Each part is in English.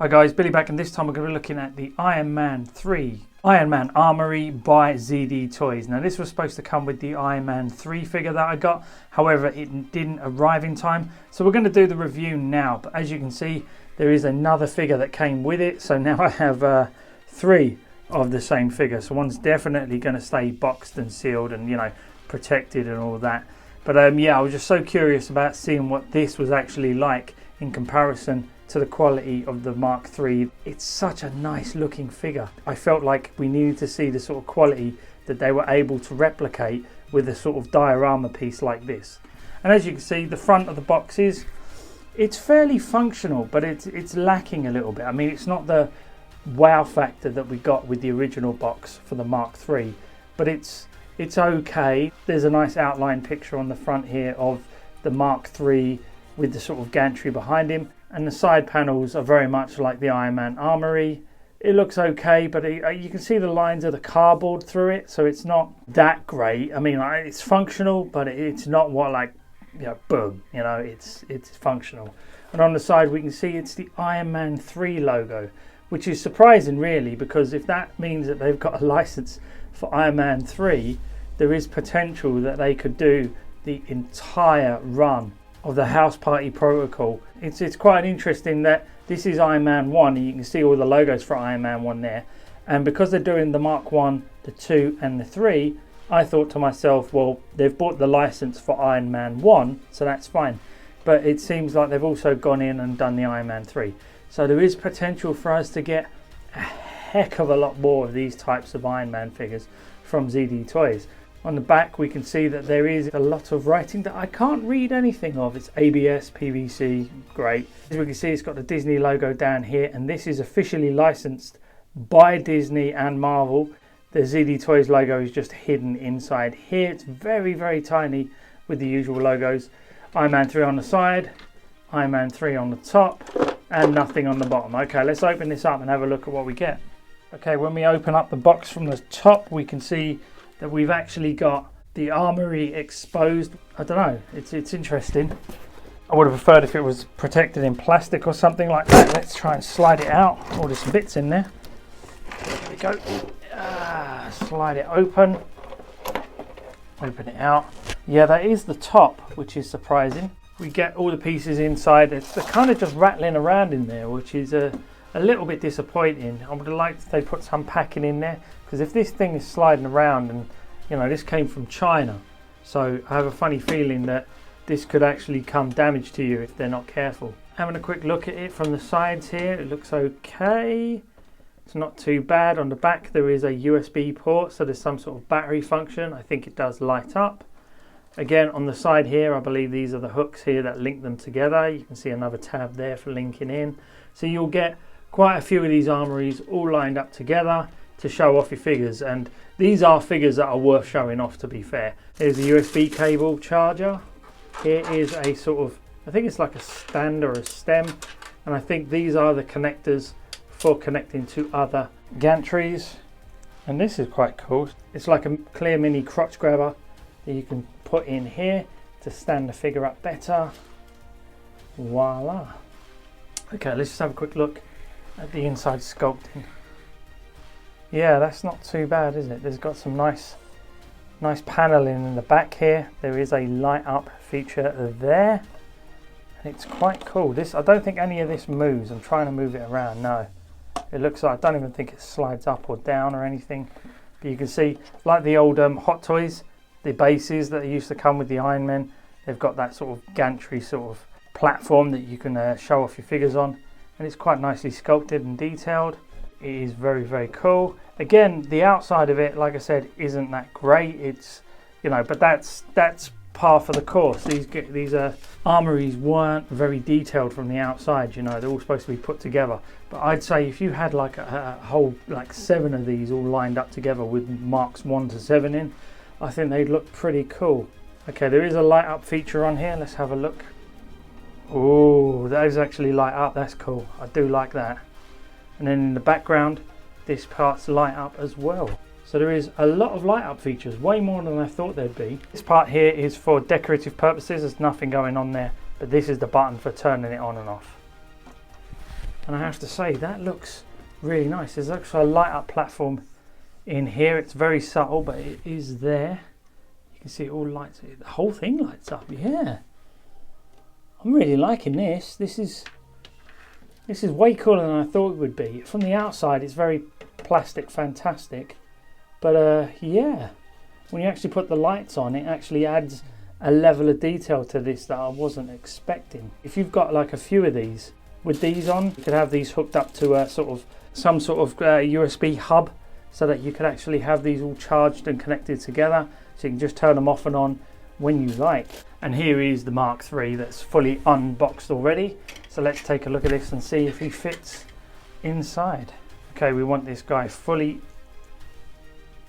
Hi guys, Billy back, and this time we're going to be looking at the Iron Man 3 Iron Man Armory by ZD Toys. Now this was supposed to come with the Iron Man 3 figure that I got, however it didn't arrive in time. So we're going to do the review now, but as you can see there is another figure that came with it. So now I have three of the same figure. So one's definitely going to stay boxed and sealed and, you know, protected and all that. But yeah, I was just so curious about seeing what this was actually like in comparison to the quality of the Mark III. It's such a nice looking figure. I felt like we needed to see the sort of quality that they were able to replicate with a sort of diorama piece like this. And as you can see, the front of the box it's fairly functional, but it's lacking a little bit. I mean, it's not the wow factor that we got with the original box for the Mark III, but it's okay. There's a nice outline picture on the front here of the Mark III with the sort of gantry behind him. And the side panels are very much like the Iron Man Armory. It looks okay, but you can see the lines of the cardboard through it, so it's not that great. I mean, it's functional, but it's not what, like, you know, boom, you know, it's functional. And on the side we can see it's the Iron Man 3 logo, which is surprising really, because if that means that they've got a license for Iron Man 3, there is potential that they could do the entire run of the House Party Protocol. It's quite interesting that this is Iron Man 1 and you can see all the logos for Iron Man 1 there, and because they're doing the Mark 1, the 2 and the 3, I thought to myself, well, they've bought the license for Iron Man 1, so that's fine. But it seems like they've also gone in and done the Iron Man 3, so there is potential for us to get a heck of a lot more of these types of Iron Man figures from ZD Toys. On the back we can see that there is a lot of writing that I can't read anything of. It's ABS, PVC, great. As we can see, it's got the Disney logo down here, and this is officially licensed by Disney and Marvel. The ZD Toys logo is just hidden inside here. It's very, very tiny with the usual logos. Iron Man 3 on the side, Iron Man 3 on the top, and nothing on the bottom. Okay, let's open this up and have a look at what we get. Okay, when we open up the box from the top, we can see that we've actually got the armory exposed. I don't know, it's interesting. I would have preferred if it was protected in plastic or something like that. Let's try and slide it out. Oh, there's some bits in there. There we go. Slide it open. Open it out. Yeah, that is the top, which is surprising. We get all the pieces inside. They're kind of just rattling around in there, which is a little bit disappointing. I would have liked if they put some packing in there, because if this thing is sliding around, and you know, this came from China, so I have a funny feeling that this could actually come damaged to you if they're not careful. Having a quick look at it from the sides here, it looks okay. It's not too bad. On the back there is a USB port, so there's some sort of battery function. I think it does light up. Again, on the side here, I believe these are the hooks here that link them together. You can see another tab there for linking in. So you'll get quite a few of these armories all lined up together to show off your figures, and these are figures that are worth showing off, to be fair. Here's a USB cable charger. Here is a sort of, I think it's like a stand or a stem, and I think these are the connectors for connecting to other gantries. And this is quite cool. It's like a clear mini crotch grabber that you can put in here to stand the figure up better. Voila. Okay, let's just have a quick look at the inside sculpting. Yeah, that's not too bad, is it? There's got some nice paneling in the back here. There is a light up feature there, and it's quite cool. This, I don't think any of this moves. I'm trying to move it around. No, it looks like, I don't even think it slides up or down or anything. But you can see, like the old Hot Toys, the bases that used to come with the Iron Men, they've got that sort of gantry sort of platform that you can show off your figures on, and it's quite nicely sculpted and detailed. It is very, very cool. Again, the outside of it, like I said, isn't that great. It's, you know, but that's par for the course. These armories weren't very detailed from the outside. You know, they're all supposed to be put together. But I'd say if you had like a whole like 7 of these all lined up together with marks 1 to 7 in, I think they'd look pretty cool. Okay, there is a light up feature on here. Let's have a look. Oh, that is actually light up. That's cool. I do like that. And then in the background, this part's light up as well. So there is a lot of light up features, way more than I thought there'd be. This part here is for decorative purposes. There's nothing going on there, but this is the button for turning it on and off. And I have to say, that looks really nice. There's actually a light up platform in here. It's very subtle, but it is there. You can see it all lights, the whole thing lights up. Yeah, I'm really liking this. This is way cooler than I thought it would be. From the outside, it's very plastic, fantastic. But yeah, when you actually put the lights on, it actually adds a level of detail to this that I wasn't expecting. If you've got like a few of these, with these on, you could have these hooked up to a some sort of USB hub, so that you could actually have these all charged and connected together, so you can just turn them off and on when you like. And here is the Mark III that's fully unboxed already. So let's take a look at this and see if he fits inside. Okay, we want this guy fully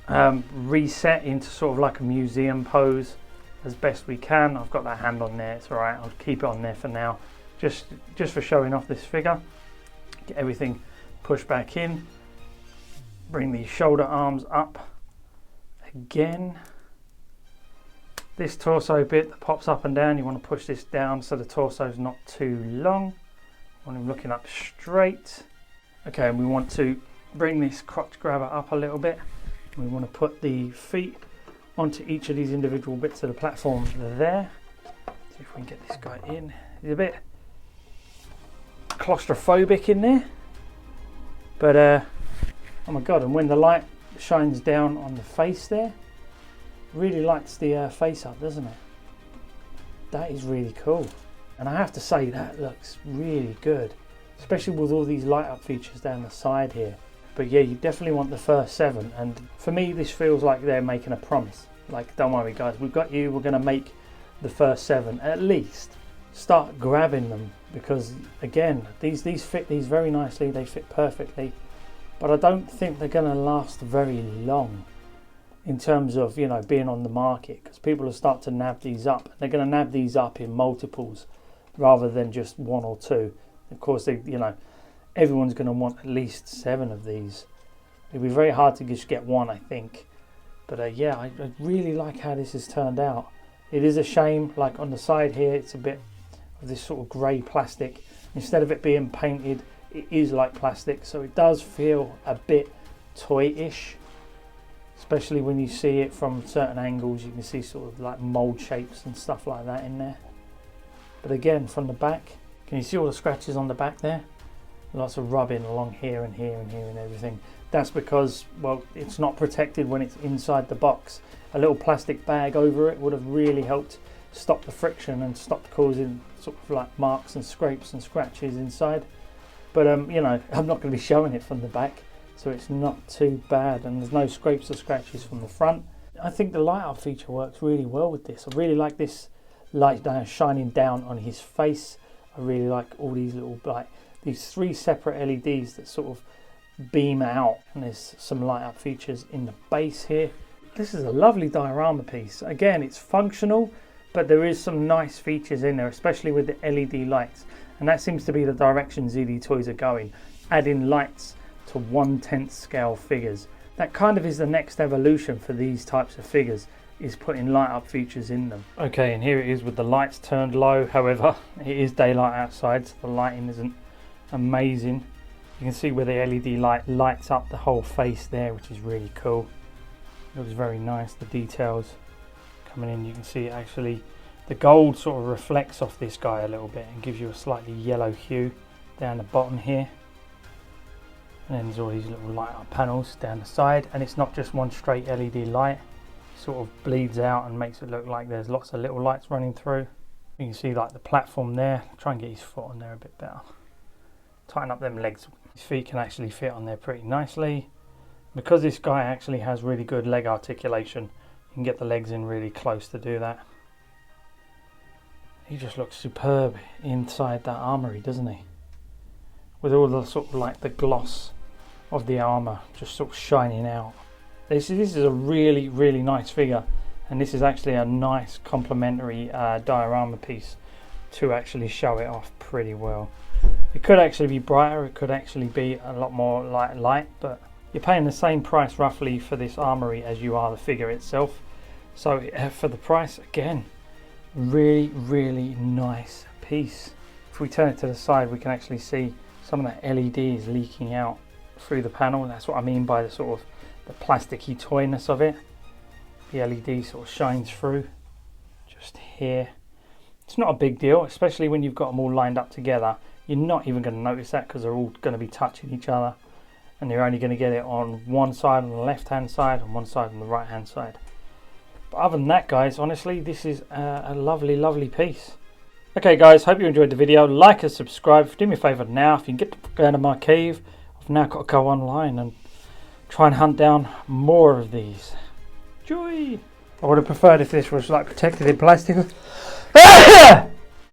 reset into sort of like a museum pose as best we can. I've got that hand on there, it's alright, I'll keep it on there for now, just for showing off this figure. Get everything pushed back in, bring the shoulder arms up again. This torso bit that pops up and down, you want to push this down so the torso is not too long. I want him looking up straight. Okay, and we want to bring this crotch grabber up a little bit. We want to put the feet onto each of these individual bits of the platform there. See if we can get this guy in. He's a bit claustrophobic in there, but oh my god, and when the light shines down on the face there, really lights the face up, doesn't it? That is really cool, and I have to say that looks really good, especially with all these light up features down the side here. But yeah, you definitely want the first 7, and for me this feels like they're making a promise, like, don't worry guys, we've got you, we're going to make the first 7 at least. Start grabbing them, because again, these fit these very nicely, they fit perfectly, but I don't think they're going to last very long in terms of, you know, being on the market, because people will start to nab these up. They're going to nab these up in multiples rather than just 1 or 2. Of course, they, you know, everyone's going to want at least 7 of these. It'd be very hard to just get 1, I think. But yeah, I really like how this has turned out. It is a shame, like on the side here, it's a bit of this sort of grey plastic. Instead of it being painted, it is like plastic, so it does feel a bit toy-ish. Especially when you see it from certain angles, you can see sort of like mold shapes and stuff like that in there. But again, from the back, can you see all the scratches on the back there? Lots of rubbing along here and here and here and everything. That's because, well, it's not protected when it's inside the box. A little plastic bag over it would have really helped stop the friction and stop causing sort of like marks and scrapes and scratches inside. But you know, I'm not going to be showing it from the back, so it's not too bad, and there's no scrapes or scratches from the front. I think the light up feature works really well with this. I really like this light now shining down on his face. I really like all these little, like, these 3 separate LEDs that sort of beam out, and there's some light up features in the base here. This is a lovely diorama piece. Again, it's functional, but there is some nice features in there, especially with the LED lights, and that seems to be the direction ZD Toys are going, adding lights to 1/10 scale figures. That kind of is the next evolution for these types of figures, is putting light up features in them. Okay, and here it is with the lights turned low. However, it is daylight outside, so the lighting isn't amazing. You can see where the LED light lights up the whole face there, which is really cool. It looks very nice. The details coming in, you can see it actually, the gold sort of reflects off this guy a little bit and gives you a slightly yellow hue down the bottom here. And then there's all these little light up panels down the side, and it's not just one straight LED light. It sort of bleeds out and makes it look like there's lots of little lights running through. You can see like the platform there. Try and get his foot on there a bit better. Tighten up them legs. His feet can actually fit on there pretty nicely. Because this guy actually has really good leg articulation, you can get the legs in really close to do that. He just looks superb inside that armory, doesn't he? With all the sort of like the gloss of the armour just sort of shining out. This is a really, really nice figure, and this is actually a nice complementary diorama piece to actually show it off pretty well. It could actually be brighter, it could actually be a lot more light, but you're paying the same price roughly for this armory as you are the figure itself. So for the price, again, really, really nice piece. If we turn it to the side, we can actually see some of that LED is leaking out through the panel. That's what I mean by the sort of the plasticky toyness of it. The LED sort of shines through just here. It's not a big deal, especially when you've got them all lined up together. You're not even going to notice that because they're all going to be touching each other, and you're only going to get it on one side on the left hand side and one side on the right hand side. But other than that, guys, honestly, this is a lovely piece. Okay guys, hope you enjoyed the video. Like and subscribe. Do me a favour now, if you can get out of my cave. I've now got to go online and try and hunt down more of these. Joy! I would have preferred if this was like protected in plastic.